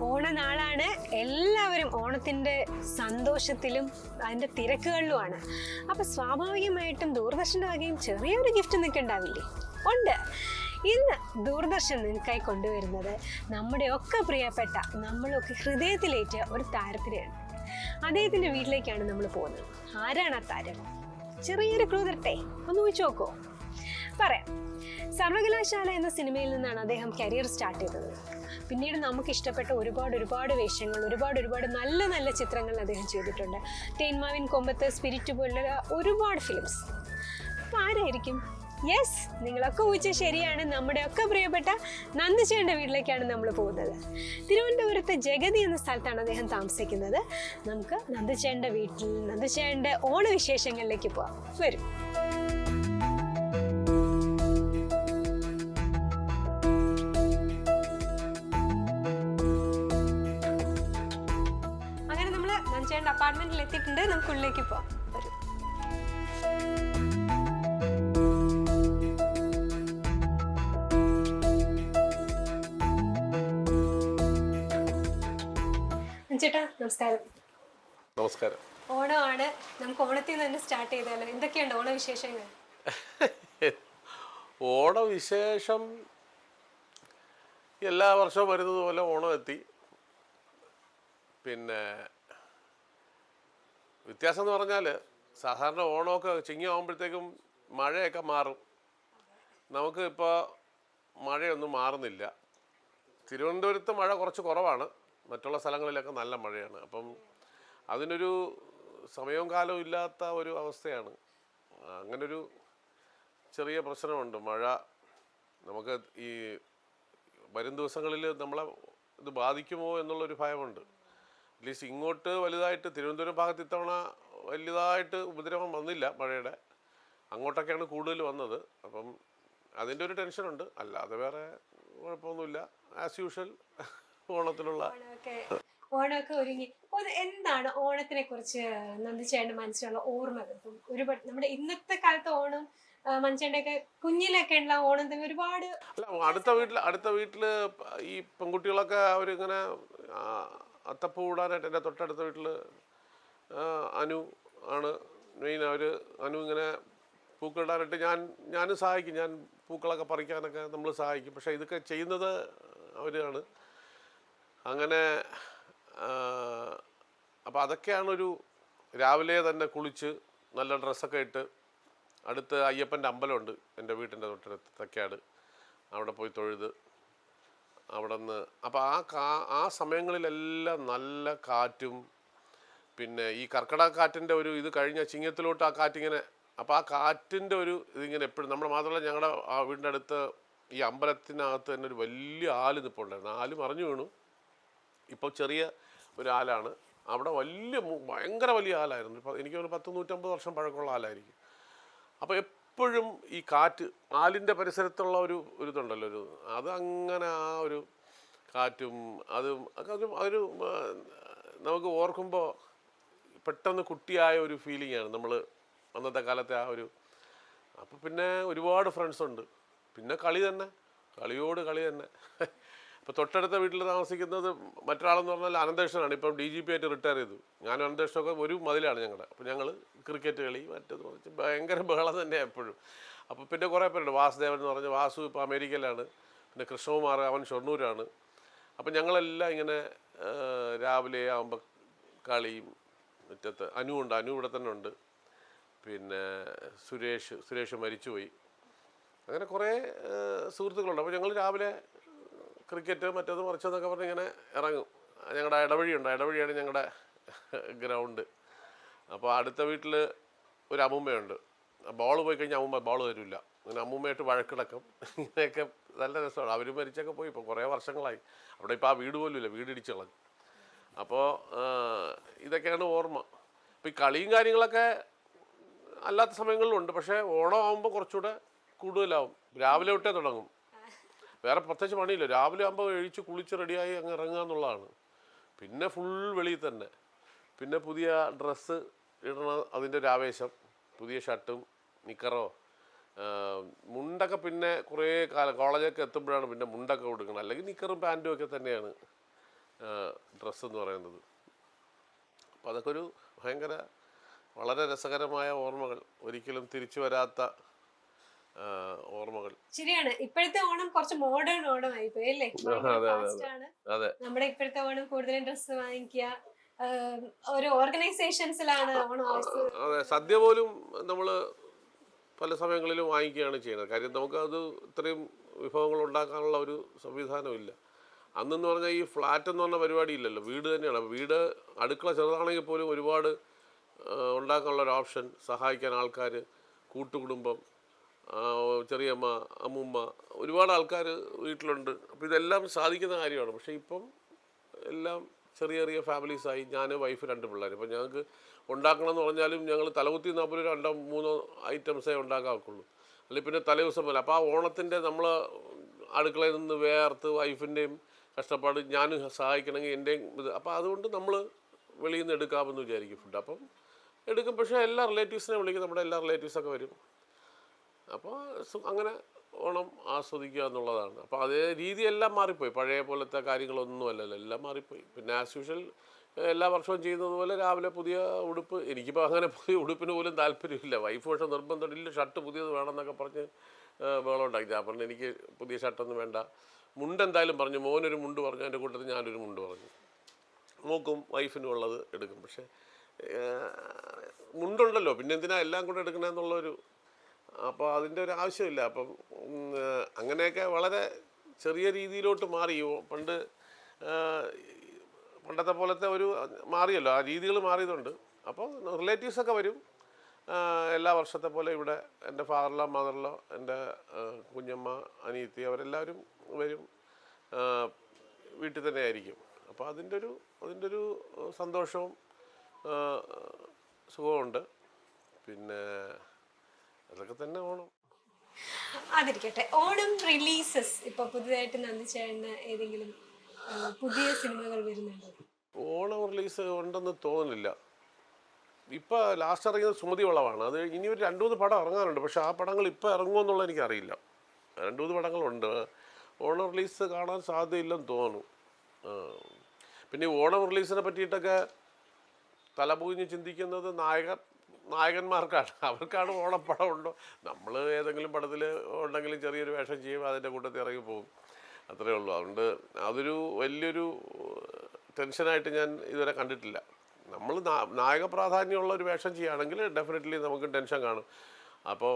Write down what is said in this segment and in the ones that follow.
ഓണനാളാണ്. എല്ലാവരും ഓണത്തിൻ്റെ സന്തോഷത്തിലും അതിൻ്റെ തിരക്കുകളിലുമാണ്. അപ്പം സ്വാഭാവികമായിട്ടും ദൂരദർശൻ്റെ വകയും ചെറിയൊരു ഗിഫ്റ്റ് നിൽക്കണ്ടാവില്ലേ? ഉണ്ട്. ഇന്ന് ദൂരദർശൻ നിങ്ങൾക്കായി കൊണ്ടുവരുന്നത് നമ്മുടെയൊക്കെ പ്രിയപ്പെട്ട, നമ്മളൊക്കെ ഹൃദയത്തിലേറ്റ ഒരു താരത്തിനെയാണ്. അദ്ദേഹത്തിൻ്റെ വീട്ടിലേക്കാണ് നമ്മൾ പോകുന്നത്. ആരാണ് ആ താരം? ചെറിയൊരു ക്ലൂ തരട്ടെ, ഒന്ന് ഊഹിച്ചു നോക്കോ? പറയാം. സർവകലാശാല എന്ന സിനിമയിൽ നിന്നാണ് അദ്ദേഹം കരിയർ സ്റ്റാർട്ട് ചെയ്തത്. പിന്നീട് നമുക്ക് ഇഷ്ടപ്പെട്ട ഒരുപാട് വേഷങ്ങൾ, ഒരുപാട് നല്ല നല്ല ചിത്രങ്ങൾ അദ്ദേഹം ചെയ്തിട്ടുണ്ട്. തേന്മാവിൻ കൊമ്പത്ത്, സ്പിരിറ്റ് പോലുള്ള ഒരുപാട് ഫിലിംസ്. അപ്പോൾ ആരായിരിക്കും? യെസ്, നിങ്ങളൊക്കെ ഊഹിച്ച ശരിയാണ്. നമ്മുടെയൊക്കെ പ്രിയപ്പെട്ട നന്ദിച്ചേട്ടൻ്റെ വീട്ടിലേക്കാണ് നമ്മൾ പോകുന്നത്. തിരുവനന്തപുരത്തെ ജഗതി എന്ന സ്ഥലത്താണ് അദ്ദേഹം താമസിക്കുന്നത്. നമുക്ക് നന്ദിച്ചേട്ടൻ്റെ വീട്ടിൽ നന്ദിച്ചേട്ടൻ്റെ ഓണവിശേഷങ്ങളിലേക്ക് പോവാം. വരും. നന്ദിച്ചേട്ടൻ്റെ അപ്പാർട്ട്മെന്റിൽ എത്തിയിട്ടുണ്ട്. നമുക്ക് ഉള്ളിലേക്ക് പോവാം. വരും. ചേട്ടാ നമസ്കാരം. നമസ്കാരം. ഓണമാണ്, നമുക്ക് ഓണത്തിൽ നിന്ന് തന്നെ സ്റ്റാർട്ട് ചെയ്താലോ? എന്തൊക്കെയുണ്ട് ഓണവിശേഷങ്ങൾ? ഓണവിശേഷം എല്ലാ വർഷവും വരുന്നത് പോലെ ഓണം എത്തി. പിന്നെ വ്യത്യാസം എന്ന് പറഞ്ഞാൽ സാധാരണ ഓണമൊക്കെ ചിങ്ങമാകുമ്പോഴത്തേക്കും മഴയൊക്കെ മാറും. നമുക്ക് ഇപ്പോൾ മഴയൊന്നും മാറുന്നില്ല. തിരുവനന്തപുരത്ത് മഴ കുറച്ച് കുറവാണ്, മറ്റുള്ള സ്ഥലങ്ങളിലൊക്കെ നല്ല മഴയാണ്. അപ്പം അതിനൊരു സമയവും കാലവും ഇല്ലാത്ത ഒരു അവസ്ഥയാണ്. അങ്ങനൊരു ചെറിയ പ്രശ്നമുണ്ട്. മഴ നമുക്ക് ഈ വരും ദിവസങ്ങളിൽ നമ്മളെ ഇത് ബാധിക്കുമോ എന്നുള്ളൊരു ഭയമുണ്ട്. അറ്റ്ലീസ്റ്റ് ഇങ്ങോട്ട് വലുതായിട്ട് തിരുവനന്തപുരം ഭാഗത്ത് ഇത്തവണ വലുതായിട്ട് ഉപദ്രവം വന്നില്ല മഴയുടെ. അങ്ങോട്ടൊക്കെയാണ് കൂടുതൽ വന്നത്. അപ്പം അതിൻ്റെ ഒരു ടെൻഷനുണ്ട്. അല്ലാതെ വേറെ കുഴപ്പമൊന്നുമില്ല. ആസ് യൂഷ്വൽ ഓണത്തിലുള്ള ഓണമൊക്കെ ഒരുങ്ങി. എന്താണ് ഓണത്തിനെ കുറിച്ച് നന്ദിച്ചേട്ടൻ്റെ മനസ്സിലുള്ള ഓർമ്മകൾ? ഒരുപാട് നമ്മുടെ ഇന്നത്തെ കാലത്ത് ഓണം, മനുഷ്യൻ്റെയൊക്കെ കുഞ്ഞിലൊക്കെ ഉള്ള ഓണം തന്നെ ഒരുപാട്. അല്ല, അടുത്ത വീട്ടില് ഈ പെൺകുട്ടികളൊക്കെ അവരിങ്ങനെ അത്തപ്പൂ ഇടാനായിട്ട്, എൻ്റെ തൊട്ടടുത്ത വീട്ടിൽ അനു ആണ് മെയിൻ. അനു ഇങ്ങനെ പൂക്കളിടാനായിട്ട് ഞാനും സഹായിക്കും. ഞാൻ പൂക്കളൊക്കെ പറിക്കാനൊക്കെ നമ്മൾ സഹായിക്കും. പക്ഷേ ഇതൊക്കെ ചെയ്യുന്നത് അവരാണ്. അങ്ങനെ അപ്പോൾ അതൊക്കെയാണൊരു രാവിലെ തന്നെ കുളിച്ച് നല്ല ഡ്രസ്സൊക്കെ ഇട്ട് അടുത്ത് അയ്യപ്പൻ്റെ അമ്പലമുണ്ട് എൻ്റെ വീട്ടിൻ്റെ തൊട്ടടുത്ത് തെക്കാട്. അവിടെ പോയി തൊഴുത് അവിടെ നിന്ന് അപ്പോൾ ആ സമയങ്ങളിലെല്ലാം നല്ല കാറ്റും, പിന്നെ ഈ കർക്കിടകക്കാറ്റിൻ്റെ ഒരു ഇത് കഴിഞ്ഞ ചിങ്ങത്തിലോട്ട് ആ കാറ്റിങ്ങനെ, അപ്പോൾ ആ കാറ്റിൻ്റെ ഒരു ഇതിങ്ങനെ എപ്പോഴും നമ്മൾ മാത്രമല്ല, ഞങ്ങളുടെ ആ വീടിൻ്റെ അടുത്ത് ഈ അമ്പലത്തിനകത്ത് തന്നെ ഒരു വലിയ ആല് നിൽപ്പുണ്ടായിരുന്നു. ആല് മറിഞ്ഞു വീണു. ഇപ്പോൾ ചെറിയ ഒരു ആലാണ്. അവിടെ ഭയങ്കര വലിയ ആലായിരുന്നു. എനിക്ക് ഒരു 100-150 വർഷം പഴക്കമുള്ള ആലായിരിക്കും. അപ്പോൾ എപ്പോഴും ഈ കാറ്റ്, ആലിൻ്റെ പരിസരത്തുള്ള ഒരു ഇതുണ്ടല്ലോ, അത് അങ്ങനെ ആ ഒരു കാറ്റും അതും അതൊരു നമുക്ക് ഓർക്കുമ്പോൾ പെട്ടെന്ന് കുട്ടിയായ ഒരു ഫീലിംഗാണ് നമ്മൾ അന്നത്തെ കാലത്തെ ആ ഒരു. അപ്പോൾ പിന്നെ ഒരുപാട് ഫ്രണ്ട്സുണ്ട്. പിന്നെ കളി തന്നെ. ഇപ്പോൾ തൊട്ടടുത്ത വീട്ടിൽ താമസിക്കുന്നത് മറ്റൊരാളെന്ന് പറഞ്ഞാൽ അനന്തകൃഷ്ണനാണ്. ഇപ്പം DGP ആയിട്ട് റിട്ടയർ ചെയ്തു. ഞാനും അനന്തകൃഷ്ണനൊക്കെ ഒരു മതിലാണ് ഞങ്ങളുടെ. അപ്പോൾ ഞങ്ങൾ ക്രിക്കറ്റ് കളി മറ്റേത് കുറച്ച് ഭയങ്കര ബഹളം തന്നെയാണ് എപ്പോഴും. അപ്പോൾ പിന്നെ കുറേ പേരുണ്ട്. വാസുദേവൻ എന്ന് പറഞ്ഞ വാസു ഇപ്പോൾ അമേരിക്കയിലാണ്. പിന്നെ കൃഷ്ണകുമാർ, അവൻ ഷൊർണൂരാണ്. അപ്പം ഞങ്ങളെല്ലാം ഇങ്ങനെ രാവിലെ ആകുമ്പോൾ കളിയും മുറ്റത്ത്. അനു ഇവിടെ തന്നെ ഉണ്ട്. പിന്നെ സുരേഷ് മരിച്ചുപോയി. അങ്ങനെ കുറേ സുഹൃത്തുക്കളുണ്ട്. അപ്പോൾ ഞങ്ങൾ രാവിലെ ക്രിക്കറ്റ് മറ്റേത് മറിച്ചതെന്നൊക്കെ പറഞ്ഞ് ഇങ്ങനെ ഇറങ്ങും. ഞങ്ങളുടെ ഇടവഴിയാണ് ഞങ്ങളുടെ ഗ്രൗണ്ട്. അപ്പോൾ അടുത്ത വീട്ടിൽ ഒരു അമ്മൂമ്മയുണ്ട്. ബോൾ പോയി കഴിഞ്ഞാൽ അമ്മൂമ്മ ബോൾ തരില്ല. അങ്ങനെ അമ്മൂമ്മയായിട്ട് വഴക്കിടക്കും. ഇങ്ങനെയൊക്കെ നല്ല രസമാണ്. അവർ മരിച്ചൊക്കെ പോയി, ഇപ്പോൾ കുറേ വർഷങ്ങളായി. അവിടെ ഇപ്പോൾ ആ വീട് പോലും ഇല്ല, വീട് ഇടിച്ച് കളഞ്ഞു. അപ്പോൾ ഇതൊക്കെയാണ് ഓർമ്മ. ഇപ്പോൾ ഈ കളിയും കാര്യങ്ങളൊക്കെ അല്ലാത്ത സമയങ്ങളിലുണ്ട്. പക്ഷേ ഓണം ആകുമ്പോൾ കുറച്ചുകൂടെ കൂടുതലാവും. രാവിലെ തൊട്ടേ തുടങ്ങും. വേറെ പ്രത്യേകിച്ച് പണിയില്ല. രാവിലെ ആകുമ്പോൾ എഴുതിച്ച് കുളിച്ച് റെഡിയായി അങ്ങ് ഇറങ്ങുക എന്നുള്ളതാണ്. പിന്നെ ഫുൾ വെളിയിൽ തന്നെ. പിന്നെ പുതിയ ഡ്രസ്സ് ഇടണം, അതിൻ്റെ ഒരു ആവേശം. പുതിയ ഷർട്ടും നിക്കറോ മുണ്ടൊക്കെ പിന്നെ കുറേ കാലം കോളേജൊക്കെ എത്തുമ്പോഴാണ് പിന്നെ മുണ്ടൊക്കെ കൊടുക്കണം. അല്ലെങ്കിൽ നിക്കറും പാൻറ്റും ഒക്കെ തന്നെയാണ് ഡ്രസ്സ് എന്ന് പറയുന്നത്. അപ്പോൾ അതൊക്കെ ഒരു ഭയങ്കര വളരെ രസകരമായ ഓർമ്മകൾ, ഒരിക്കലും തിരിച്ചു വരാത്ത ഓർമ്മകൾ. ശരിയാണ്, ഇപ്പോഴത്തെ ഓണം കുറച്ച് മോഡേൺ ഓണം ആയിപ്പോയി അല്ലേ? അതെ അതെ. നമ്മുടെ ഇപ്പോഴത്തെ ഓണം കൂടുതലും ഡ്രസ്സ് വാങ്ങിക്കുക, ഓരോ ഓർഗനൈസേഷൻസിലാണ് ഓണം അതെ, സദ്യ പോലും നമ്മൾ പല സമയങ്ങളിലും വാങ്ങിക്കുകയാണ് ചെയ്യുന്നത്. കാര്യം നമുക്കത് ഇത്രയും വിഭവങ്ങൾ ഉണ്ടാക്കാനുള്ള ഒരു സംവിധാനമില്ല. അന്നെന്ന് പറഞ്ഞാൽ ഈ ഫ്ലാറ്റ് എന്ന് പറഞ്ഞ പരിപാടി ഇല്ലല്ലോ, വീട് തന്നെയാണ്. വീട് അടുക്കള ചെറുതാണെങ്കിൽ പോലും ഒരുപാട് ഉണ്ടാക്കാനുള്ള ഒരു ഓപ്ഷൻ, സഹായിക്കാൻ ആൾക്കാർ, കൂട്ടുകുടുംബം, ചെറിയമ്മ, അമ്മുമ്മ, ഒരുപാട് ആൾക്കാർ വീട്ടിലുണ്ട്. അപ്പോൾ ഇതെല്ലാം സാധിക്കുന്ന കാര്യമാണ്. പക്ഷേ ഇപ്പം എല്ലാം ചെറിയ ചെറിയ ഫാമിലീസായി. ഞാൻ, വൈഫ്, 2 പിള്ളേർ. ഇപ്പം ഞങ്ങൾക്ക് ഉണ്ടാക്കണം എന്ന് പറഞ്ഞാലും ഞങ്ങൾ തലകുത്തി നാൽപ്പത് 2-3 ഐറ്റംസേ ഉണ്ടാക്കാവുള്ളൂ, അല്ലെങ്കിൽ പിന്നെ തലേദിവസം പോലെ. അപ്പോൾ ആ ഓണത്തിൻ്റെ നമ്മൾ അടുക്കളയിൽ നിന്ന് വേർത്ത് വൈഫിൻ്റെയും കഷ്ടപ്പാട് ഞാനും സഹായിക്കണമെങ്കിൽ എൻ്റെയും ഇത്. അപ്പോൾ അതുകൊണ്ട് നമ്മൾ വെളിയിൽ നിന്ന് എടുക്കാമെന്ന് വിചാരിക്കും ഫുഡ്. അപ്പം എടുക്കും. പക്ഷേ എല്ലാ റിലേറ്റീവ്സിനെ വിളിക്കും, നമ്മുടെ എല്ലാ റിലേറ്റീവ്സൊക്കെ വരും. അപ്പോൾ അങ്ങനെ ഓണം ആസ്വദിക്കുക എന്നുള്ളതാണ്. അപ്പോൾ അതേ രീതിയെല്ലാം മാറിപ്പോയി, പഴയ പോലത്തെ കാര്യങ്ങളൊന്നും അല്ലല്ലോ, എല്ലാം മാറിപ്പോയി. പിന്നെ ആസ് യൂഷ്വൽ എല്ലാ വർഷവും ചെയ്യുന്നത് പോലെ രാവിലെ പുതിയ ഉടുപ്പ്. എനിക്കിപ്പോൾ അങ്ങനെ പുതിയ ഉടുപ്പിന് പോലും താല്പര്യമില്ല. വൈഫ് പക്ഷേ നിർബന്ധമില്ല, ഷർട്ട് പുതിയത് വേണമെന്നൊക്കെ പറഞ്ഞ് ബഹളം ഉണ്ടാക്കി. ഞാൻ പറഞ്ഞു എനിക്ക് പുതിയ ഷർട്ടൊന്നും വേണ്ട, മുണ്ട് എന്തായാലും പറഞ്ഞു. മോനൊരു മുണ്ട് പറഞ്ഞു, എൻ്റെ കൂട്ടത്തിൽ ഞാനൊരു മുണ്ട് പറഞ്ഞു. മോക്കും വൈഫിനും ഉള്ളത് എടുക്കും. പക്ഷേ മുണ്ടുണ്ടല്ലോ, പിന്നെ എന്തിനാ എല്ലാം കൂടെ എടുക്കണമെന്നുള്ളൊരു, അപ്പോൾ അതിൻ്റെ ഒരു ആവശ്യമില്ല. അപ്പം അങ്ങനെയൊക്കെ വളരെ ചെറിയ രീതിയിലോട്ട് മാറി. പണ്ടത്തെ പോലത്തെ ഒരു മാറിയല്ലോ, ആ രീതികൾ മാറിയതുകൊണ്ട്. അപ്പോൾ റിലേറ്റീവ്സൊക്കെ വരും എല്ലാ വർഷത്തെ പോലെ. ഇവിടെ എൻ്റെ ഫാദറിലോ മദറിലോ എൻ്റെ കുഞ്ഞമ്മ, അനിയത്തി, അവരെല്ലാവരും വരും, വീട്ടിൽ തന്നെ ആയിരിക്കും. അപ്പോൾ അതിൻ്റെ ഒരു സന്തോഷവും സുഖമുണ്ട്. പിന്നെ അതൊക്കെ തന്നെ ഓണം. അതിരിക്കട്ടെ, ഓണം റിലീസസ് ഇപ്പൊ പുതിയതായിട്ട് നന്ദിച്ചേട്ടന് ഏതെങ്കിലും പുതിയ സിനിമകൾ വരുന്നുണ്ടോ? ഓണം റിലീസ് ഉണ്ടെന്ന് തോന്നുന്നില്ല. ഇപ്പോൾ ലാസ്റ്റ് ഇറങ്ങിയത് സുമതി വളവാണ്. അത് ഇനി ഒരു 2-3 പടം ഇറങ്ങാനുണ്ട്. പക്ഷേ ആ പടങ്ങൾ ഇപ്പോൾ ഇറങ്ങുമോ എന്നുള്ളത് എനിക്കറിയില്ല. 2-3 പടങ്ങളുണ്ട്. ഓണം റിലീസ് കാണാൻ സാധ്യതയില്ലെന്ന് തോന്നുന്നു. പിന്നെ ഓണം റിലീസിനെ പറ്റിയിട്ടൊക്കെ തലപൂഞ്ഞ് ചിന്തിക്കുന്നത് നായകന്മാർക്കാണ്. അവർക്കാണ് ഓണപ്പടം ഉണ്ടോ. നമ്മൾ ഏതെങ്കിലും പടത്തിൽ ഉണ്ടെങ്കിലും ചെറിയൊരു വേഷം ചെയ്യും, അതിൻ്റെ കൂട്ടത്തിൽ ഇറങ്ങി പോകും, അത്രയേ ഉള്ളൂ. അതുകൊണ്ട് അതൊരു വലിയൊരു ടെൻഷനായിട്ട് ഞാൻ ഇതുവരെ കണ്ടിട്ടില്ല. നമ്മൾ നായക പ്രാധാന്യമുള്ള ഒരു വേഷം ചെയ്യുകയാണെങ്കിൽ ഡെഫിനറ്റ്ലി നമുക്ക് ടെൻഷൻ കാണും. അപ്പോൾ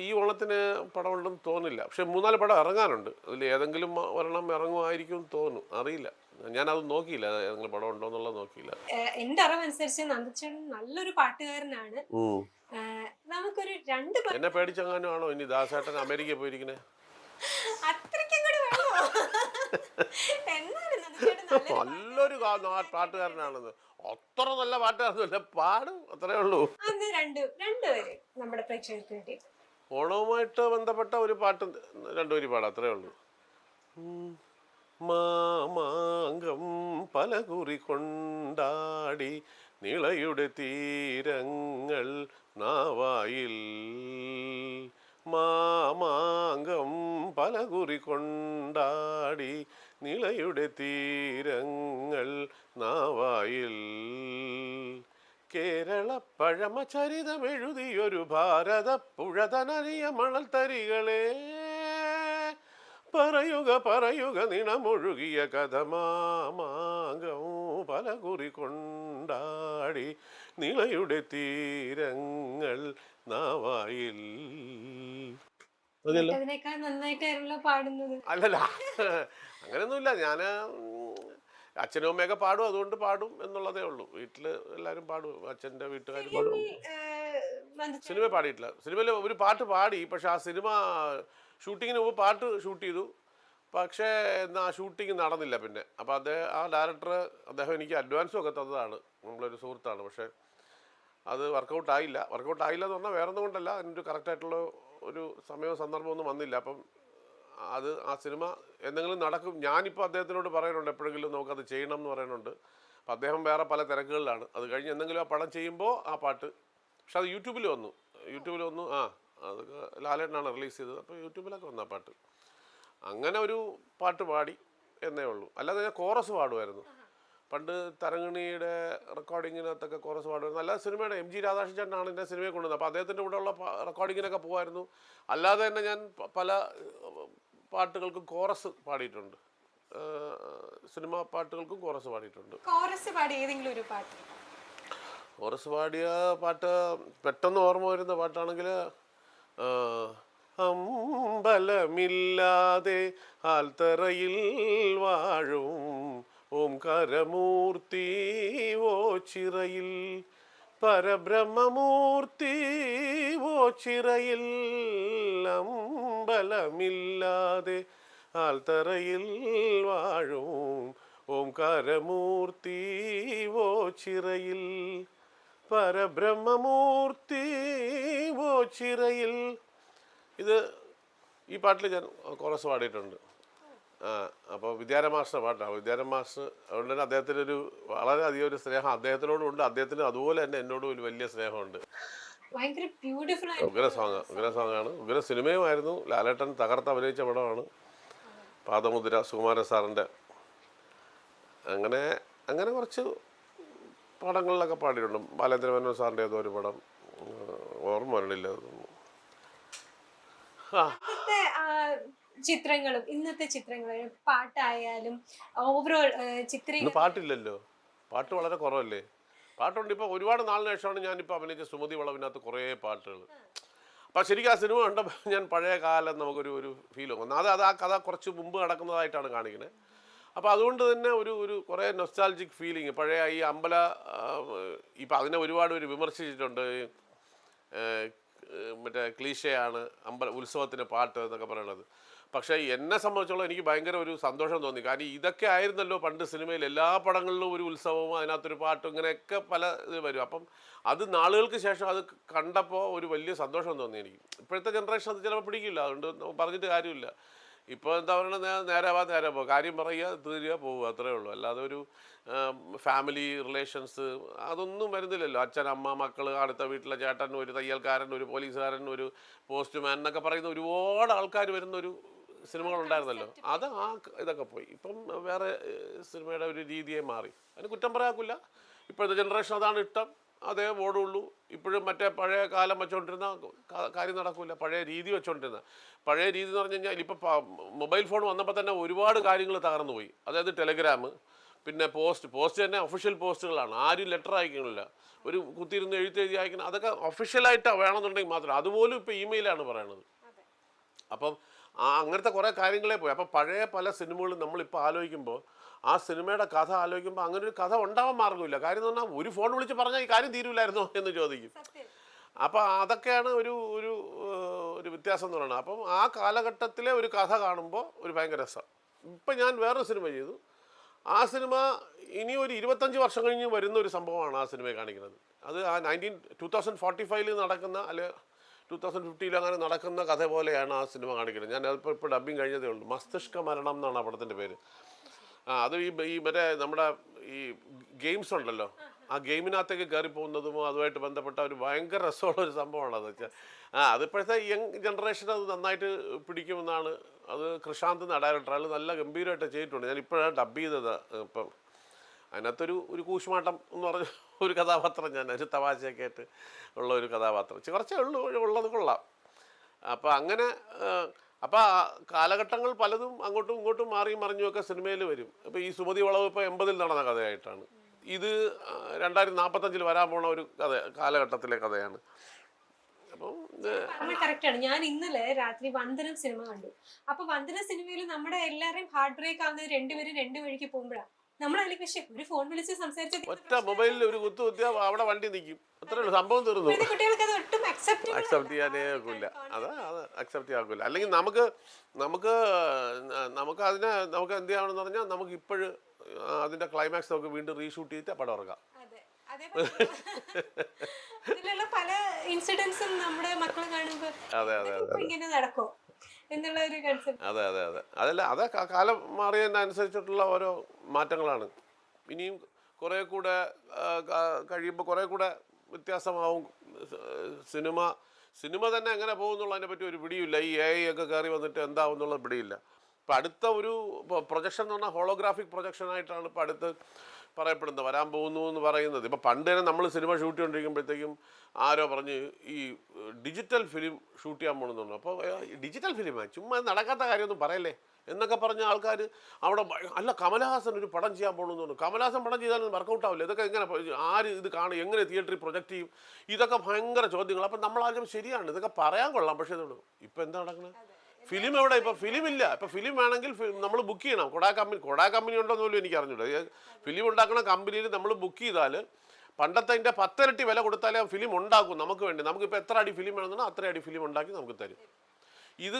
ഈ ഓണത്തിന് പടം ഉണ്ടെന്ന് തോന്നില്ല. പക്ഷേ 3-4 പടം ഇറങ്ങാനുണ്ട്. അതിൽ ഏതെങ്കിലും ഒരെണ്ണം ഇറങ്ങുമായിരിക്കും തോന്നുന്നു, അറിയില്ല. ഞാനത് നോക്കിയില്ല, ഏതെങ്കിലും പടം ഉണ്ടോ എന്നുള്ളത് നോക്കിയില്ല. എന്റെ അറിവനുസരിച്ച് നന്ദിച്ചേട്ടൻ നല്ലൊരു പാട്ടുകാരനാണ്. നമുക്കൊരു 2 എന്നെ പേടിച്ചെങ്ങാനും ആണോ ഇനി ദാസേട്ടൻ അമേരിക്കയിൽ പോയിരിക്കണേ? നല്ലൊരു പാട്ടുകാരനാണെന്ന്. അത്ര നല്ല പാട്ടുകാരനല്ല, പാടും, അത്രേ ഉള്ളൂ. ഓണവുമായിട്ട് ബന്ധപ്പെട്ട ഒരു പാട്ട് 2 വരി പാടാം, അത്രേ ഉള്ളൂ. മാമാങ്കം പലകുറി കൊണ്ടാടി നിളയുടെ തീരങ്ങൾ നാവായിൽ, മാമാങ്കം പലകുറി കൊണ്ടാടി നിളയുടെ തീരങ്ങൾ നാവായിൽ, കേരള പഴമചരിതമെഴുതിയൊരു ഭാരത പുഴതനറിയ മണൽ തരികളെ, പറയുക നിണമൊഴുകിയ കഥ, മാമാങ്കം പലകുറി കൊണ്ടാടി നിളയുടെ തീരങ്ങൾ നാവായിൽ. അല്ലല്ല, അങ്ങനെയൊന്നുമില്ല. ഞാൻ അച്ഛനും അമ്മയൊക്കെ പാടും, അതുകൊണ്ട് പാടും എന്നുള്ളതേ ഉള്ളൂ. വീട്ടിൽ എല്ലാവരും പാടും, അച്ഛൻ്റെ വീട്ടുകാർ പാടും. സിനിമ പാടിയിട്ടില്ല. സിനിമയിൽ ഒരു പാട്ട് പാടി, പക്ഷെ ആ സിനിമ ഷൂട്ടിങ്ങിന് മുമ്പ് പാട്ട് ഷൂട്ട് ചെയ്തു. പക്ഷേ എന്നാൽ ആ ഷൂട്ടിങ് നടന്നില്ല പിന്നെ. അപ്പോൾ ആ ഡയറക്ടർ അദ്ദേഹം എനിക്ക് അഡ്വാൻസും ഒക്കെ തന്നതാണ്, നമ്മളൊരു സുഹൃത്താണ്. പക്ഷേ അത് വർക്കൗട്ടായില്ല എന്ന് പറഞ്ഞാൽ വേറെ ഒന്നും കൊണ്ടല്ല, അതിനൊരു കറക്റ്റായിട്ടുള്ള ഒരു സമയവും സന്ദർഭമൊന്നും വന്നില്ല. അപ്പം ആ സിനിമ എന്തെങ്കിലും നടക്കും. ഞാനിപ്പോൾ അദ്ദേഹത്തിനോട് പറയുന്നുണ്ട്, എപ്പോഴെങ്കിലും നമുക്കത് ചെയ്യണം എന്ന് പറയുന്നുണ്ട്. അപ്പോൾ അദ്ദേഹം വേറെ പല തിരക്കുകളിലാണ്. അത് കഴിഞ്ഞ് എന്തെങ്കിലും ആ പടം ചെയ്യുമ്പോൾ ആ പാട്ട്, പക്ഷെ അത് യൂട്യൂബിൽ വന്നു. അത് ലാലേട്ടനാണ് റിലീസ് ചെയ്തത്. അപ്പോൾ യൂട്യൂബിലൊക്കെ വന്നു ആ പാട്ട്. അങ്ങനെ ഒരു പാട്ട് പാടി. എന്നേ ഉള്ളൂ. അല്ലാതെ ഞാൻ കോറസ് പാടുമായിരുന്നു. പണ്ട് തരങ്ങിണിയുടെ റെക്കോർഡിങ്ങിനകത്തൊക്കെ കോറസ് പാടുമായിരുന്നു. അല്ലാതെ സിനിമയുടെ എം ജി രാധാകൃഷ്ണൻ ചേട്ടനാണ് എൻ്റെ സിനിമയെ കൊണ്ടുവന്നത്. അപ്പോൾ അദ്ദേഹത്തിൻ്റെ കൂടെയുള്ള റെക്കോർഡിങ്ങിനൊക്കെ പോകുമായിരുന്നു. അല്ലാതെ തന്നെ ഞാൻ പല പാട്ടുകൾക്കും കോറസ് പാടിയിട്ടുണ്ട്. സിനിമാ പാട്ടുകൾക്കും കോറസ് പാടിയിട്ടുണ്ട്. കോറസ് പാടി ഏതെങ്കിലും ഒരു പാട്ട്? കോറസ് പാടിയ പാട്ട് പെട്ടെന്ന് ഓർമ്മ വരുന്ന പാട്ടാണെങ്കിൽ അമ്പലമില്ലാതെ ആൽത്തറയിൽ വാഴും ഓംകാരമൂർത്തി ഓ ചിറയിൽ പരബ്രഹ്മമൂർത്തി ഓ ചിറയിൽ അമ്പലമില്ലാതെ ആൽത്തറയിൽ വാഴും ഓംകാരമൂർത്തി ഓ ചിറയിൽ പരബ്രഹ്മമൂർത്തി ഓ ചിറയിൽ. ഈ പാട്ടിൽ ഞാൻ കോറസ് പാടിയിട്ടുണ്ട്. അപ്പോൾ വിദ്യാരംഭ മാസ്റ്റർ പാട്ടാണ്. വിദ്യാരംഭ മാസ്റ്റർ അതുകൊണ്ട് തന്നെ അദ്ദേഹത്തിനൊരു വളരെയധികം ഒരു സ്നേഹം അദ്ദേഹത്തിനോടും ഉണ്ട്. അദ്ദേഹത്തിന് അതുപോലെ തന്നെ എന്നോടും ഒരു വലിയ സ്നേഹമുണ്ട്. ഉഗ്ര സോങ്ങാണ്. ഉഗ്ര സിനിമയുമായിരുന്നു. ലാലേട്ടൻ തകർത്ത് അഭിനയിച്ച പടമാണ് പാദമുദ്ര, സുകുമാരൻ സാറിൻ്റെ. അങ്ങനെ കുറച്ച് പടങ്ങളിലൊക്കെ പാടിയിട്ടുണ്ട്. ബാലേന്ദ്രമേനോൻ സാറിൻ്റെ ഏതോ ഒരു പടം ഓർമ്മ വരണില്ല. ചിത്രങ്ങളും ഇന്നത്തെ ചിത്രങ്ങളും പാട്ടായാലും ഓവറോൾ ചിത്രീകരണം. പാട്ടില്ലല്ലോ, പാട്ട് വളരെ കുറവല്ലേ. പാട്ടുണ്ട്. ഇപ്പോൾ ഒരുപാട് നാളിന് ശേഷമാണ് ഞാനിപ്പോൾ അഭിനയിച്ച സുമതി വളവിനകത്ത് കുറേ പാട്ടുകൾ. അപ്പം ശരിക്കും ആ സിനിമ കണ്ടപ്പോൾ ഞാൻ പഴയ കാലം നമുക്കൊരു ഫീൽ തോന്നുന്നു. അത് ആ കഥ കുറച്ച് മുമ്പ് നടക്കുന്നതായിട്ടാണ് കാണിക്കുന്നത്. അപ്പോൾ അതുകൊണ്ട് തന്നെ ഒരു കുറേ നൊസ്റ്റാൾജിക് ഫീലിംഗ്. പഴയ ഈ ഇപ്പം അതിനെ ഒരുപാട് പേര് വിമർശിച്ചിട്ടുണ്ട്. മറ്റേ ക്ലീശയാണ് ഉത്സവത്തിന് പാട്ട് എന്നൊക്കെ പറയണത്. പക്ഷേ എന്നെ സംബന്ധിച്ചോളം എനിക്ക് ഭയങ്കര ഒരു സന്തോഷം തോന്നി. കാരണം ഇതൊക്കെ ആയിരുന്നല്ലോ പണ്ട് സിനിമയിൽ എല്ലാ പടങ്ങളിലും ഒരു ഉത്സവവും അതിനകത്തൊരു പാട്ടും ഇങ്ങനെയൊക്കെ പല ഇത് വരും. അപ്പം അത് നാളുകൾക്ക് ശേഷം അത് കണ്ടപ്പോൾ ഒരു വലിയ സന്തോഷം തോന്നി എനിക്ക്. ഇപ്പോഴത്തെ ജനറേഷൻ അത് ചിലപ്പോൾ പിടിക്കില്ല, അതുകൊണ്ട് പറഞ്ഞിട്ട് കാര്യമില്ല. ഇപ്പോൾ എന്താ പറയുന്നത്, നേരെ പോകുക, കാര്യം പറയുക, തീരുക, പോവുക, അത്രേ ഉള്ളൂ. അല്ലാതെ ഒരു ഫാമിലി റിലേഷൻസ് അതൊന്നും വരുന്നില്ലല്ലോ. അച്ഛൻ, അമ്മ, മക്കൾ, അടുത്ത വീട്ടിലെ ചേട്ടൻ, ഒരു തയ്യൽക്കാരൻ, ഒരു പോലീസുകാരൻ, ഒരു പോസ്റ്റ്മാൻ എന്നൊക്കെ പറയുന്ന ഒരുപാട് ആൾക്കാർ വരുന്നൊരു സിനിമകളുണ്ടായിരുന്നല്ലോ. അത് ഇതൊക്കെ പോയി. ഇപ്പം വേറെ സിനിമയുടെ ഒരു രീതിയെ മാറി. അതിന് കുറ്റം പറയാക്കില്ല. ഇപ്പോഴത്തെ ജനറേഷൻ അതാണ് ഇഷ്ടം, അതേ ഓടുള്ളൂ. ഇപ്പോഴും മറ്റേ പഴയ കാലം വെച്ചുകൊണ്ടിരുന്ന കാര്യം നടക്കില്ല. പഴയ രീതി വെച്ചുകൊണ്ടിരുന്ന പഴയ രീതി എന്ന് പറഞ്ഞു കഴിഞ്ഞാൽ ഇപ്പം മൊബൈൽ ഫോൺ വന്നപ്പോൾ തന്നെ ഒരുപാട് കാര്യങ്ങൾ തകർന്നു പോയി. അതായത് ടെലഗ്രാം, പിന്നെ പോസ്റ്റ് തന്നെ ഒഫീഷ്യൽ പോസ്റ്റുകളാണ്. ആരും ലെറ്റർ അയക്കണില്ല. ഒരു കുത്തിയിരുന്ന് എഴുതി അയക്കണം. അതൊക്കെ ഒഫീഷ്യലായിട്ട് വേണമെന്നുണ്ടെങ്കിൽ മാത്രം. അതുപോലും ഇപ്പോൾ ഇമെയിലാണ് പറയണത്. അപ്പം അങ്ങനത്തെ കുറേ കാര്യങ്ങളെ പോയി. അപ്പം പഴയ പല സിനിമകളും നമ്മളിപ്പോൾ ആലോചിക്കുമ്പോൾ ആ സിനിമയുടെ കഥ ആലോചിക്കുമ്പോൾ അങ്ങനെ ഒരു കഥ ഉണ്ടാവാൻ മാർഗ്ഗമില്ല. കാര്യം എന്ന് പറഞ്ഞാൽ ഒരു ഫോൺ വിളിച്ച് പറഞ്ഞാൽ ഈ കാര്യം തീരുമില്ലായിരുന്നോ എന്ന് ചോദിക്കും. അപ്പോൾ അതൊക്കെയാണ് ഒരു വ്യത്യാസം എന്ന് പറയുന്നത്. അപ്പം ആ കാലഘട്ടത്തിലെ ഒരു കഥ കാണുമ്പോൾ ഒരു ഭയങ്കര രസം. ഇപ്പം ഞാൻ വേറൊരു സിനിമ ചെയ്തു. ആ സിനിമ ഇനി ഒരു 25 വർഷം കഴിഞ്ഞ് വരുന്ന ഒരു സംഭവമാണ് ആ സിനിമയെ കാണിക്കുന്നത്. അത് ആ 2045 നടക്കുന്ന, അല്ലെ 2050 അങ്ങനെ നടക്കുന്ന കഥ പോലെയാണ് ആ സിനിമ കാണിക്കുന്നത്. ഞാൻ അതിപ്പോൾ ഡബ്ബിങ് കഴിഞ്ഞതേ ഉള്ളൂ. മസ്തിഷ്ക മരണം എന്നാണ് ആ പടത്തിൻ്റെ പേര്. അത് ഈ മറ്റേ നമ്മുടെ ഈ ഗെയിംസ് ഉണ്ടല്ലോ, ആ ഗെയിമിനകത്തേക്ക് കയറി പോകുന്നതും അതുമായിട്ട് ബന്ധപ്പെട്ട ഒരു ഭയങ്കര രസമുള്ള ഒരു സംഭവമാണ് അത് വെച്ചാൽ. അതിപ്പോഴത്തെ യങ് ജനറേഷൻ അത് നന്നായിട്ട് പിടിക്കുമെന്നാണ്. അത് കൃഷാന്ത് എന്ന ഡയറക്ടർ, അത് നല്ല ഗംഭീരമായിട്ട് ചെയ്തിട്ടുണ്ട്. ഞാൻ ഇപ്പോഴാണ് ഡബ് ചെയ്തത്. ഇപ്പം അതിനകത്തൊരു കൂശ്മാട്ടം എന്ന് പറഞ്ഞ ഒരു കഥാപാത്രം, ഞാൻ ഒരു തമാശയൊക്കെ ആയിട്ട് ഉള്ള ഒരു കഥാപാത്രം, കുറച്ചേ ഉള്ളത് കൊള്ളാം. അപ്പം അങ്ങനെ അപ്പോൾ കാലഘട്ടങ്ങൾ പലതും അങ്ങോട്ടും ഇങ്ങോട്ടും മാറിയും മറിഞ്ഞുമൊക്കെ സിനിമയിൽ വരും. അപ്പോൾ ഈ സുമതി വളവ് ഇപ്പോൾ 80 നടന്ന കഥയായിട്ടാണ്. ഇത് 2045 വരാൻ പോണ ഒരു കാലഘട്ടത്തിലെ കഥയാണ്. അപ്പം കറക്റ്റാണ്. ഞാൻ ഇന്നലെ രാത്രി വന്ദനം സിനിമ കണ്ടു. അപ്പൊ വന്ദനം സിനിമയിൽ നമ്മുടെ എല്ലാവരെയും ഹാർട്ട് ബ്രേക്ക് ആവുന്നത് രണ്ടുപേരും രണ്ട് വഴിക്ക് പോകുമ്പോഴാണ്. നമ്മളാണെങ്കിൽ പക്ഷേ ഒരു ഫോൺ വിളിച്ച് സംസാരിച്ച ഒറ്റ മൊബൈലിൽ ഒരു കുത്തിയാൽ അവിടെ വണ്ടി നിൽക്കും. അത്രേ ഉള്ളൂ, സംഭവം തീർന്നു. കുട്ടികൾക്ക് അത് ഒട്ടും അക്സെപ്റ്റ് ചെയ്യാനേ ആക്കില്ല. അത് അക്സെപ്റ്റ് ചെയ്യാക്കില്ല. അല്ലെങ്കിൽ നമുക്ക് എന്ത് ചെയ്യണമെന്ന് പറഞ്ഞാൽ നമുക്ക് ഇപ്പോഴും അതിന്റെ ക്ലൈമാക്സ് നമുക്ക് വീണ്ടും റീഷൂട്ട് ചെയ്തിട്ട് പടം ഇറങ്ങാം. പല ഇൻസിഡൻസും നമ്മുടെ മക്കൾ കാണുമ്പോൾ ഇങ്ങനെ നടക്കും എന്നുള്ള ഒരു കൺസെപ്റ്റ്. അതെ അതല്ല, അത് കാലം മാറിയതിനനുസരിച്ചിട്ടുള്ള ഓരോ മാറ്റങ്ങളാണ്. ഇനിയും കുറേ കൂടെ കഴിയുമ്പോൾ കുറേ കൂടെ വ്യത്യാസമാവും സിനിമ തന്നെ എങ്ങനെ പോകുന്നുള്ളതിനെ പറ്റി ഒരു പിടിയില്ല. ഈ AI ഒക്കെ കയറി വന്നിട്ട് എന്താവും എന്നുള്ള പിടിയില്ല. ഇപ്പം അടുത്ത ഒരു പ്രൊജക്ഷൻ എന്ന് പറഞ്ഞാൽ ഹോളോഗ്രാഫിക് പ്രൊജക്ഷനായിട്ടാണ് ഇപ്പം അടുത്ത് പറയപ്പെടുന്നത്, വരാൻ പോകുന്നു എന്ന് പറയുന്നത്. ഇപ്പം പണ്ട് തന്നെ നമ്മൾ സിനിമ ഷൂട്ട് ചെയ്തുകൊണ്ടിരിക്കുമ്പോഴത്തേക്കും ആരോ പറഞ്ഞ് ഈ ഡിജിറ്റൽ ഫിലിം ഷൂട്ട് ചെയ്യാൻ പോകണമെന്ന് പറഞ്ഞു. അപ്പോൾ ഡിജിറ്റൽ ഫിലിമാണ്, ചുമ്മാ നടക്കാത്ത കാര്യമൊന്നും പറയല്ലേ എന്നൊക്കെ പറഞ്ഞ ആൾക്കാർ അവിടെ അല്ല കമലഹാസൻ ഒരു പടം ചെയ്യാൻ പോകണമെന്ന് പറഞ്ഞു. കമലഹാസൻ പടം ചെയ്താലും വർക്കൗട്ട് ആവില്ല. ഇതൊക്കെ എങ്ങനെ ആര് ഇത് കാണും, എങ്ങനെ തിയേറ്ററിൽ പ്രൊജക്റ്റ് ചെയ്യും, ഇതൊക്കെ ഭയങ്കര ചോദ്യങ്ങൾ. അപ്പം നമ്മളാരും ശരിയാണ്, ഇതൊക്കെ പറയാൻ കൊള്ളാം, പക്ഷേ ഇതുള്ളൂ ഇപ്പം എന്താ നടക്കുന്നത്? ഫിലിം എവിടെ? ഇപ്പം ഫിലിം ഇല്ല. ഇപ്പം ഫിലിം വേണമെങ്കിൽ നമ്മൾ ബുക്ക് ചെയ്യണം. കൊടാ കമ്പനി ഉണ്ടോന്ന് പോലും എനിക്ക് അറിഞ്ഞൂടാ. ഫിലിം ഉണ്ടാക്കുന്ന കമ്പനിയിൽ നമ്മൾ ബുക്ക് ചെയ്താൽ പണ്ടത്തെ അതിൻ്റെ 10 ഇരട്ടി വില കൊടുത്താലേ ആ ഫിലിം ഉണ്ടാക്കും നമുക്ക് വേണ്ടി. നമുക്കിപ്പോൾ എത്ര അടി ഫിലിം വേണമെന്നുണ്ടോ അത്ര അടി ഫിലിം ഉണ്ടാക്കി നമുക്ക് തരും. ഇത്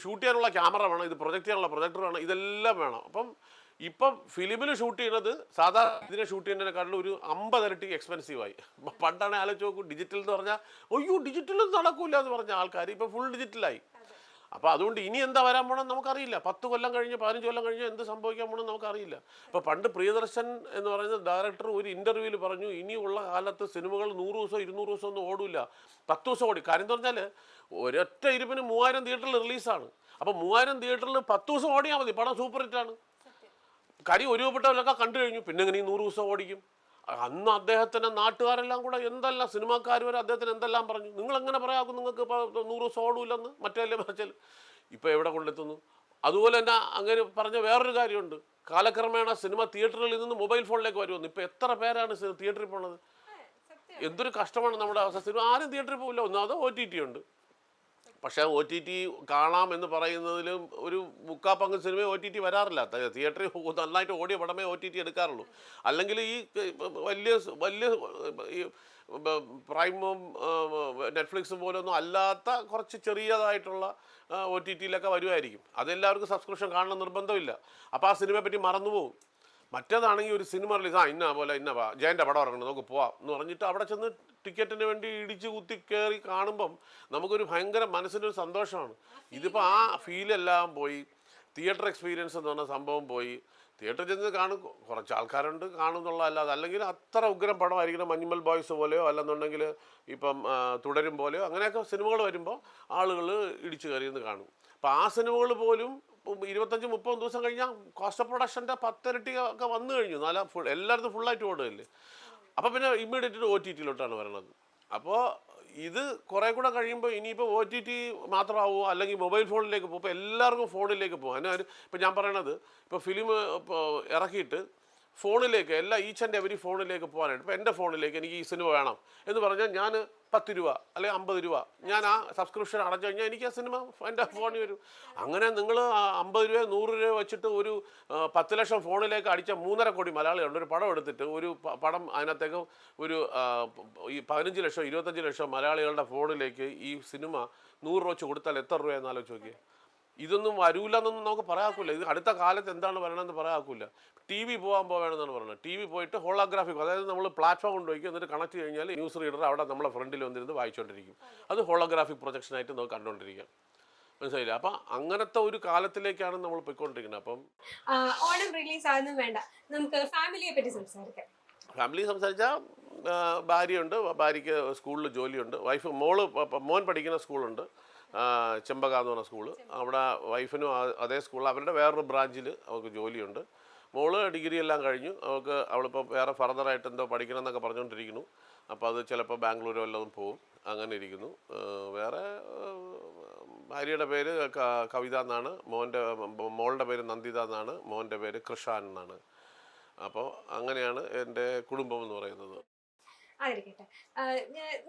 ഷൂട്ട് ചെയ്യാനുള്ള ക്യാമറ വേണം, ഇത് പ്രൊജക്റ്റ് ചെയ്യാനുള്ള പ്രൊജക്ടർ വേണം, ഇതെല്ലാം വേണം. അപ്പം ഇപ്പം ഫിലിമിൽ ഷൂട്ട് ചെയ്യുന്നത് സാധാരണ ഇതിനെ ഷൂട്ട് ചെയ്യുന്നതിനെക്കാട്ടിലും ഒരു 50 ഇരട്ടി എക്സ്പെൻസീവായി. പണ്ടാണ് ആലോചിച്ച് നോക്കൂ, ഡിജിറ്റൽ എന്ന് പറഞ്ഞാൽ അയ്യോ ഡിജിറ്റലൊന്നും നടക്കില്ല എന്ന് പറഞ്ഞ ആൾക്കാർ ഇപ്പം ഫുൾ ഡിജിറ്റലായി. അപ്പോൾ അതുകൊണ്ട് ഇനി എന്താ വരാൻ പോകണം നമുക്കറിയില്ല. 10 കൊല്ലം കഴിഞ്ഞ് 15 കൊല്ലം കഴിഞ്ഞ് എന്ത് സംഭവിക്കാൻ പോകണം നമുക്കറിയില്ല. ഇപ്പോൾ പണ്ട് പ്രിയദർശൻ എന്ന് പറയുന്ന ഡയറക്ടർ ഒരു ഇൻ്റർവ്യൂവിൽ പറഞ്ഞു, ഇനിയുള്ള കാലത്ത് സിനിമകൾ 100 ദിവസം 200 ദിവസം ഒന്നും ഓടില്ല, 10 ദിവസം ഓടി. കാര്യം എന്ന് പറഞ്ഞാൽ ഒരൊറ്റ ഇരുപ്പിന് 3000 തിയേറ്ററിൽ റിലീസാണ്. അപ്പോൾ 3000 തിയേറ്ററിൽ 10 ദിവസം ഓടിയാൽ മതി, പടം സൂപ്പർ ഹിറ്റാണ്. കാര്യം ഒരുപ്പെട്ടവരൊക്കെ കണ്ടു കഴിഞ്ഞു, പിന്നെ എങ്ങനെ ഈ 100 ദിവസം ഓടിക്കും? അന്ന് അദ്ദേഹത്തിൻ്റെ നാട്ടുകാരെല്ലാം കൂടെ എന്തെല്ലാം, സിനിമാക്കാർ വരെ അദ്ദേഹത്തിന് എന്തെല്ലാം പറഞ്ഞു. നിങ്ങളെങ്ങനെ പറയാക്കും നിങ്ങൾക്ക് ഇപ്പോൾ 100 ദിവസം ഓടൂല്ലെന്ന്, മറ്റേ മറിച്ചാൽ ഇപ്പോൾ എവിടെ കൊണ്ടെത്തുന്നു? അതുപോലെ തന്നെ അങ്ങനെ പറഞ്ഞ വേറൊരു കാര്യമുണ്ട്, കാലക്രമേണ സിനിമ തിയേറ്ററിൽ നിന്ന് മൊബൈൽ ഫോണിലേക്ക് വരുമെന്ന്. ഇപ്പോൾ എത്ര പേരാണ് തിയേറ്ററിൽ പോണത്? എന്തൊരു കഷ്ടമാണ് നമ്മുടെ അവസ്ഥ. സിനിമ ആരും തിയേറ്ററിൽ പോകില്ല. ഒന്നാമത് OTT ഉണ്ട്. പക്ഷേ OTT കാണാം എന്ന് പറയുന്നതിലും ഒരു 3/4 സിനിമ OTT വരാറില്ല. തിയേറ്ററിൽ നന്നായിട്ട് ഓടിയ പടമേ OTT എടുക്കാറുള്ളൂ. അല്ലെങ്കിൽ ഈ വലിയ വലിയ ഈ പ്രൈമും നെറ്റ്ഫ്ലിക്സും പോലൊന്നും അല്ലാത്ത കുറച്ച് ചെറിയതായിട്ടുള്ള OTTയിലൊക്കെ വരുമായിരിക്കും. അതെല്ലാവർക്കും സബ്സ്ക്രിപ്ഷൻ കാണണം നിർബന്ധമില്ല. അപ്പോൾ ആ സിനിമയെ പറ്റി മറന്നുപോകും. മറ്റേതാണെങ്കിൽ ഒരു സിനിമ റിലീസ്, ഇന്ന പോലെ ജയൻ്റെ പടം ഇറങ്ങണം നമുക്ക് പോവാം എന്ന് പറഞ്ഞിട്ട് അവിടെ ചെന്ന് ടിക്കറ്റിന് വേണ്ടി ഇടിച്ച് കുത്തി കയറി കാണുമ്പം നമുക്കൊരു ഭയങ്കര മനസ്സിനൊരു സന്തോഷമാണ്. ഇതിപ്പോൾ ആ ഫീലെല്ലാം പോയി, തിയേറ്റർ എക്സ്പീരിയൻസ് എന്ന് പറഞ്ഞ സംഭവം പോയി. തിയേറ്ററിൽ ചെന്ന് കാണും, കുറച്ച് ആൾക്കാരുണ്ട് കാണുന്നുള്ള അല്ലാതെ, അല്ലെങ്കിൽ അത്ര ഉഗ്രം പടമായിരിക്കണം, മഞ്ഞുമൽ ബോയ്സ് പോലെയോ അല്ലെന്നുണ്ടെങ്കിൽ ഇപ്പം തുടരും പോലെയോ അങ്ങനെയൊക്കെ സിനിമകൾ വരുമ്പോൾ ആളുകൾ ഇടിച്ചു കയറിയെന്ന് കാണും. അപ്പോൾ ആ സിനിമകൾ പോലും 25-30 ദിവസം കഴിഞ്ഞാൽ കോസ്റ്റ് ഓഫ് പ്രൊഡക്ഷൻ്റെ 10 ഇരട്ടി ഒക്കെ വന്നു കഴിഞ്ഞു. എല്ലായിടത്തും ഫുള്ളായിട്ട് ഓടുകയല്ലേ. അപ്പോൾ പിന്നെ ഇമ്മീഡിയറ്റ് OTTയിലോട്ടാണ് വരണത്. അപ്പോൾ ഇത് കുറേ കൂടെ കഴിയുമ്പോൾ ഇനിയിപ്പോൾ OTT മാത്രമാവുമോ അല്ലെങ്കിൽ മൊബൈൽ ഫോണിലേക്ക് പോകും. ഇപ്പോൾ എല്ലാവർക്കും ഫോണിലേക്ക് പോകും. അതിന് ഇപ്പം ഞാൻ പറയണത്, ഇപ്പോൾ ഫിലിം ഇറക്കിയിട്ട് ഫോണിലേക്ക് ഈച്ച് ആൻഡ് എവരി ഫോണിലേക്ക് പോകാനായിട്ട്, ഇപ്പോൾ എൻ്റെ ഫോണിലേക്ക് എനിക്ക് ഈ സിനിമ വേണം എന്ന് പറഞ്ഞാൽ ഞാൻ 10 രൂപ അല്ലെങ്കിൽ 50 രൂപ ഞാൻ ആ സബ്സ്ക്രിപ്ഷൻ അടച്ചു കഴിഞ്ഞാൽ എനിക്ക് ആ സിനിമ എൻ്റെ ഫോണിൽ വരും. അങ്ങനെ നിങ്ങൾ 50 രൂപ 100 രൂപ വെച്ചിട്ട് ഒരു 10 ലക്ഷം ഫോണിലേക്ക് അടിച്ച 3.5 കോടി മലയാളികളുണ്ട്. ഒരു പടം എടുത്തിട്ട് ഒരു പടം അതിനകത്തേക്ക് ഒരു ഈ 15 ലക്ഷം 25 ലക്ഷം മലയാളികളുടെ ഫോണിലേക്ക് ഈ സിനിമ 100 രൂപ വെച്ച് കൊടുത്താൽ എത്ര രൂപയെന്ന് ആലോചിച്ച് നോക്കിയേ. ഇതൊന്നും വരൂല എന്നൊന്നും നമുക്ക് പറയാക്കൂല. ഇത് അടുത്ത കാലത്ത് എന്താണ് പറയണമെന്ന് പറയാക്കൂല. TV പോകണമെന്നാണ് പറയുന്നത്. TV പോയിട്ട് ഹോളോഗ്രാഫിക്, അതായത് നമ്മൾ പ്ലാറ്റ്ഫോം കൊണ്ടുപോയി എന്നിട്ട് കണക്ട് കഴിഞ്ഞാൽ ന്യൂസ് റീഡർ അവിടെ നമ്മളെ ഫ്രണ്ടിൽ വന്നിരുന്ന് വായിച്ചുകൊണ്ടിരിക്കും. അത് ഹോളോഗ്രാഫിക് പ്രൊജക്ഷനായിട്ട് നമുക്ക് കണ്ടുകൊണ്ടിരിക്കാം. മനസ്സിലായില്ല? അപ്പം അങ്ങനത്തെ ഒരു കാലത്തിലേക്കാണ് നമ്മൾ പോയിക്കൊണ്ടിരിക്കുന്നത്. അപ്പം ഓണം റിലീസ് ആണെന്നും വേണ്ട, നമുക്ക് ഫാമിലിയെ പറ്റി സംസാരിക്കാം. ഫാമിലി സംസാരിച്ചാൽ ഭാര്യയുണ്ട്, ഭാര്യയ്ക്ക് സ്കൂളിൽ ജോലിയുണ്ട്. മോൻ പഠിക്കുന്ന സ്കൂളുണ്ട്, ചെമ്പക എന്ന് പറഞ്ഞ സ്കൂള്. അവിടെ വൈഫിനും അതേ സ്കൂളിൽ അവരുടെ വേറൊരു ബ്രാഞ്ചിൽ അവർക്ക് ജോലിയുണ്ട്. മോള് ഡിഗ്രി എല്ലാം കഴിഞ്ഞു. അവളിപ്പോൾ വേറെ ഫർദറായിട്ട് എന്തോ പഠിക്കണം എന്നൊക്കെ പറഞ്ഞുകൊണ്ടിരിക്കുന്നു. അപ്പോൾ അത് ചിലപ്പോൾ ബാംഗ്ലൂരോ വല്ലതും പോവും. അങ്ങനെ ഇരിക്കുന്നു. വേറെ ഭാര്യയുടെ പേര് കവിത എന്നാണ്, മോളുടെ പേര് നന്ദിത എന്നാണ്, മോൻ്റെ പേര് കൃഷാൻ എന്നാണ്. അപ്പോൾ അങ്ങനെയാണ് എൻ്റെ കുടുംബം എന്ന് പറയുന്നത്. ആയിരിക്കട്ടെ,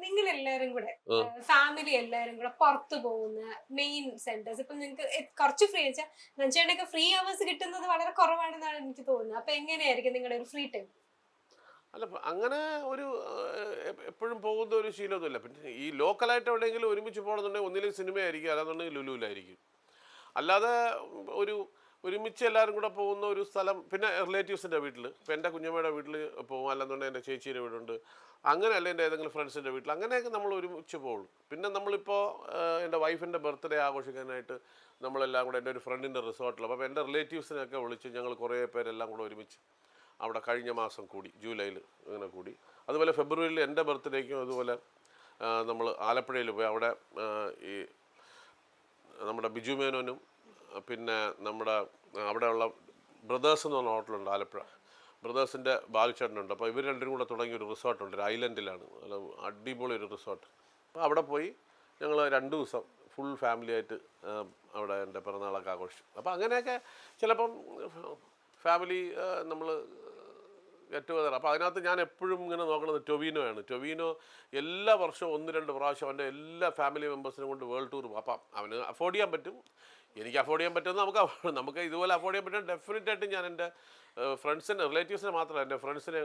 നിങ്ങൾ എല്ലാരും കൂടെ ഫാമിലി എല്ലാരും കൂടെ പുറത്തു പോകുന്ന മെയിൻ സെന്റേഴ്സ്, ഇപ്പൊ നിങ്ങൾക്ക് കുറച്ച് ഫ്രീ വെച്ചാൽ നഞ്ചേട്ടൊക്കെ ഫ്രീ അവേഴ്സ് കിട്ടുന്നത് വളരെ കുറവാണെന്നാണ് എനിക്ക് തോന്നുന്നത്. അപ്പൊ എങ്ങനെയായിരിക്കും നിങ്ങളുടെ ഒരു ഫ്രീ ടൈം? അല്ല, അങ്ങനെ ഒരു എപ്പോഴും പോകുന്ന ഒരു ശീലമൊന്നുമില്ല. പിന്നെ ഈ ലോക്കലായിട്ട് എവിടെയെങ്കിലും ഒരുമിച്ച് പോകണമെന്നുണ്ടെങ്കിൽ ഒന്നിലും സിനിമയായിരിക്കും, അല്ലാന്നുണ്ടെങ്കിൽ ലുലുവിലായിരിക്കും. അല്ലാതെ ഒരുമിച്ച് എല്ലാവരും കൂടെ പോകുന്ന ഒരു സ്ഥലം, പിന്നെ റിലേറ്റീവ്സിൻ്റെ വീട്ടിൽ, ഇപ്പോൾ എൻ്റെ കുഞ്ഞമ്മയുടെ വീട്ടിൽ പോകും, അല്ലെന്നുണ്ടെങ്കിൽ എൻ്റെ ചേച്ചിയുടെ വീടുണ്ട്, അങ്ങനെ അല്ല എൻ്റെ ഏതെങ്കിലും ഫ്രണ്ട്സിൻ്റെ വീട്ടിൽ, അങ്ങനെയൊക്കെ നമ്മൾ ഒരുമിച്ച് പോകും. പിന്നെ നമ്മളിപ്പോൾ എൻ്റെ വൈഫിൻ്റെ ബർത്ത്ഡേ ആഘോഷിക്കാനായിട്ട് നമ്മളെല്ലാം കൂടെ എൻ്റെ ഒരു ഫ്രണ്ടിൻ്റെ റിസോർട്ടിൽ, അപ്പോൾ എൻ്റെ റിലേറ്റീവ്സിനെയൊക്കെ വിളിച്ച് ഞങ്ങൾ കുറേ പേരെല്ലാം കൂടെ ഒരുമിച്ച് അവിടെ കഴിഞ്ഞ മാസം കൂടി, ജൂലൈയിൽ അങ്ങനെ കൂടി. അതുപോലെ ഫെബ്രുവരിയിൽ എൻ്റെ ബർത്ത്ഡേക്കും അതുപോലെ നമ്മൾ ആലപ്പുഴയിൽ പോയി. അവിടെ ഈ നമ്മുടെ ബിജു മേനോനും പിന്നെ നമ്മുടെ അവിടെയുള്ള ബ്രദേഴ്സ് എന്ന് പറഞ്ഞ ഹോട്ടലുണ്ട് ആലപ്പുഴ. ബ്രദേഴ്സിൻ്റെ ബാലുച്ചേട്ടനുണ്ട്. അപ്പോൾ ഇവർ രണ്ടും കൂടെ തുടങ്ങിയ ഒരു റിസോർട്ടുണ്ട്, ഒരു ഐലൻഡിലാണ്, നല്ല അടിപൊളി ഒരു റിസോർട്ട്. അപ്പോൾ അവിടെ പോയി ഞങ്ങൾ 2 ദിവസം ഫുൾ ഫാമിലിയായിട്ട് അവിടെ എൻ്റെ പിറന്നാളൊക്കെ ആഘോഷിച്ചു. അപ്പോൾ അങ്ങനെയൊക്കെ ചിലപ്പം ഫാമിലി നമ്മൾ ഗെറ്റ് ടുഗദർ. അപ്പോൾ അതിനകത്ത് ഞാൻ എപ്പോഴും ഇങ്ങനെ നോക്കുന്നത് ടൊവിനോയാണ്. ടൊവിനോ എല്ലാ വർഷവും 1-2 പ്രാവശ്യം അവൻ്റെ എല്ലാ ഫാമിലി മെമ്പേഴ്സിനും കൊണ്ട് വേൾഡ് ടൂർ പോകും. അപ്പം അവന് അഫോർഡ് ചെയ്യാൻ പറ്റും, എനിക്ക് അഫോർഡ് ചെയ്യാൻ പറ്റുമെന്ന് നമുക്ക് ഇതുപോലെ അഫോർഡ് ചെയ്യാൻ പറ്റും. ഡെഫിനറ്റായിട്ടും ഞാൻ എൻ്റെ ഫ്രണ്ട്സിന്, റിലേറ്റീവ്സിനെ മാത്രമല്ല, എൻ്റെ ഫ്രണ്ട്സിനെ,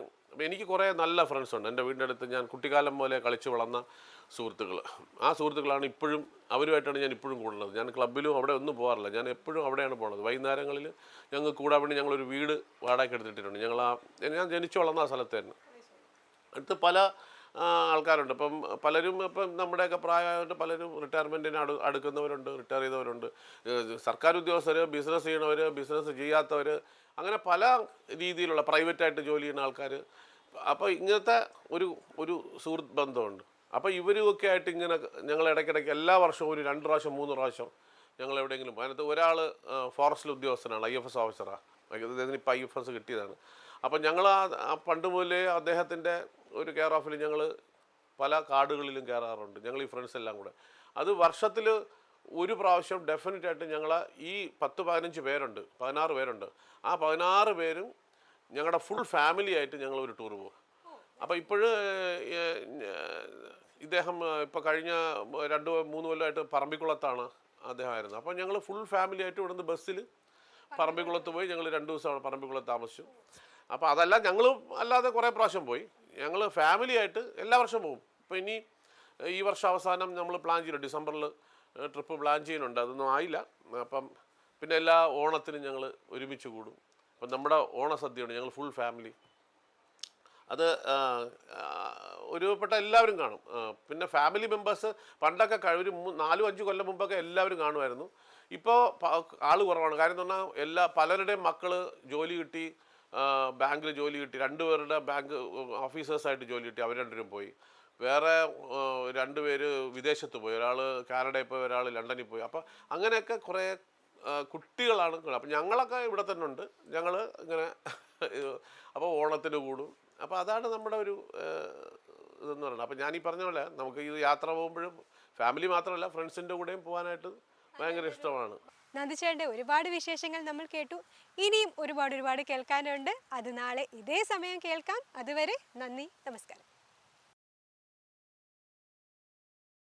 എനിക്ക് കുറേ നല്ല ഫ്രണ്ട്സുണ്ട് എൻ്റെ വീടിൻ്റെ അടുത്ത്. ഞാൻ കുട്ടിക്കാലം പോലെ കളിച്ച് വളർന്ന സുഹൃത്തുക്കൾ, ആ സുഹൃത്തുക്കളാണ് ഇപ്പോഴും, അവരുമായിട്ടാണ് ഞാൻ ഇപ്പോഴും കൂടുന്നത്. ഞാൻ ക്ലബ്ബിലും അവിടെ ഒന്നും പോകാറില്ല, ഞാൻ എപ്പോഴും അവിടെയാണ് പോകുന്നത്. വൈകുന്നേരങ്ങളിൽ ഞങ്ങൾ കൂടാൻ വേണ്ടി ഞങ്ങളൊരു വീട് വാടകയ്ക്ക് എടുത്തിട്ടുണ്ട്. ഞാൻ ജനിച്ചു വളർന്ന ആ സ്ഥലത്ത് തന്നെ. അടുത്ത് പല ആൾക്കാരുണ്ട്. ഇപ്പം പലരും ഇപ്പം നമ്മുടെയൊക്കെ പ്രായമായിട്ട് പലരും റിട്ടയർമെൻറ്റിന് അടുക്കുന്നവരുണ്ട്, റിട്ടയർ ചെയ്തവരുണ്ട്, സർക്കാർ ഉദ്യോഗസ്ഥർ, ബിസിനസ് ചെയ്യണവർ, ബിസിനസ് ചെയ്യാത്തവർ, അങ്ങനെ പല രീതിയിലുള്ള പ്രൈവറ്റായിട്ട് ജോലി ചെയ്യുന്ന ആൾക്കാർ. അപ്പോൾ ഇങ്ങനത്തെ ഒരു സുഹൃത്ത് ബന്ധമുണ്ട്. അപ്പോൾ ഇവരുമൊക്കെ ആയിട്ട് ഇങ്ങനെ ഞങ്ങൾ ഇടയ്ക്കിടയ്ക്ക് എല്ലാ വർഷവും ഒരു 2 പ്രാവശ്യം 3 പ്രാവശ്യം ഞങ്ങൾ എവിടെയെങ്കിലും. അതിനകത്ത് ഒരാൾ ഫോറസ്റ്റിൽ ഉദ്യോഗസ്ഥനാണ്, IFS ഓഫീസറാണ്, അദ്ദേഹത്തിന് ഇപ്പോൾ IFS കിട്ടിയതാണ്. അപ്പം ഞങ്ങൾ ആ പണ്ട് മുതലേ അദ്ദേഹത്തിൻ്റെ ഒരു കെയർ ഓഫിൽ ഞങ്ങൾ പല കാടുകളിലും കയറാറുണ്ട്, ഞങ്ങൾ ഈ ഫ്രണ്ട്സ് എല്ലാം കൂടെ. അത് വർഷത്തിൽ ഒരു പ്രാവശ്യം ഡെഫിനറ്റായിട്ട് ഞങ്ങൾ ഈ 10-15 പേരുണ്ട്, 16 പേരുണ്ട്. ആ 16 പേരും ഞങ്ങളുടെ ഫുൾ ഫാമിലി ആയിട്ട് ഞങ്ങൾ ഒരു ടൂർ പോകും. അപ്പോൾ ഇപ്പോഴ് ഇദ്ദേഹം ഇപ്പോൾ കഴിഞ്ഞ 2-3 കൊല്ലമായിട്ട് പറമ്പിക്കുളത്താണ് അദ്ദേഹം ആയിരുന്നത്. അപ്പോൾ ഞങ്ങൾ ഫുൾ ഫാമിലി ആയിട്ട് ഇവിടുന്ന് ബസ്സിൽ പറമ്പിക്കുളത്ത് പോയി ഞങ്ങൾ 2 ദിവസം പറമ്പിക്കുളത്ത് താമസിച്ചു. അപ്പോൾ അതല്ല, ഞങ്ങൾ അല്ലാതെ കുറേ പ്രാവശ്യം പോയി. ഞങ്ങൾ ഫാമിലി ആയിട്ട് എല്ലാ വർഷവും പോകും. ഇപ്പോൾ ഇനി ഈ വർഷം അവസാനം നമ്മൾ പ്ലാൻ ചെയ്യുന്നുണ്ട്, ഡിസംബറിൽ ട്രിപ്പ് പ്ലാൻ ചെയ്യുന്നുണ്ട്. അതൊന്നും ആയില്ല. അപ്പം പിന്നെ എല്ലാ ഓണത്തിനും ഞങ്ങൾ ഒരുമിച്ച് കൂടും. അപ്പം നമ്മുടെ ഓണസദ്യയുണ്ട്, ഞങ്ങൾ ഫുൾ ഫാമിലി. അത് ഒരുപ്പെട്ട എല്ലാവരും കാണും. പിന്നെ ഫാമിലി മെമ്പേഴ്സ് പണ്ടൊക്കെ ഒരു 4-5 കൊല്ലം മുമ്പൊക്കെ എല്ലാവരും കാണുമായിരുന്നു. ഇപ്പോൾ ആൾ കുറവാണ്. കാര്യം എന്ന് പറഞ്ഞാൽ പലരുടെയും മക്കൾ ജോലി കിട്ടി, ബാങ്കിൽ ജോലി കിട്ടി, 2 പേരുടെ ബാങ്ക് ഓഫീസേഴ്സായിട്ട് ജോലി കിട്ടി, അവർ 2 പേരും പോയി. വേറെ 2 പേര് വിദേശത്ത് പോയി, ഒരാൾ കാനഡയിൽ പോയി, ഒരാൾ ലണ്ടനിൽ പോയി. അപ്പോൾ അങ്ങനെയൊക്കെ കുറേ കുട്ടികളാണ്. അപ്പം ഞങ്ങളൊക്കെ ഇവിടെ തന്നെ ഉണ്ട്, ഞങ്ങൾ ഇങ്ങനെ അപ്പോൾ ഓണത്തിന് കൂടും. അപ്പോൾ അതാണ് നമ്മുടെ ഒരു ഇതെന്ന് പറയുന്നത്. അപ്പോൾ ഞാനീ പറഞ്ഞ പോലെ നമുക്ക് ഈ യാത്ര പോകുമ്പോഴും ഫാമിലി മാത്രമല്ല ഫ്രണ്ട്സിൻ്റെ കൂടെയും പോകാനായിട്ട് ഭയങ്കര ഇഷ്ടമാണ്. നന്ദിച്ചേട്ടൻ്റെ ഒരുപാട് വിശേഷങ്ങൾ നമ്മൾ കേട്ടു. ഇനിയും ഒരുപാട് കേൾക്കാനുണ്ട്. അത് നാളെ ഇതേ സമയം കേൾക്കാം. അതുവരെ നന്ദി, നമസ്കാരം.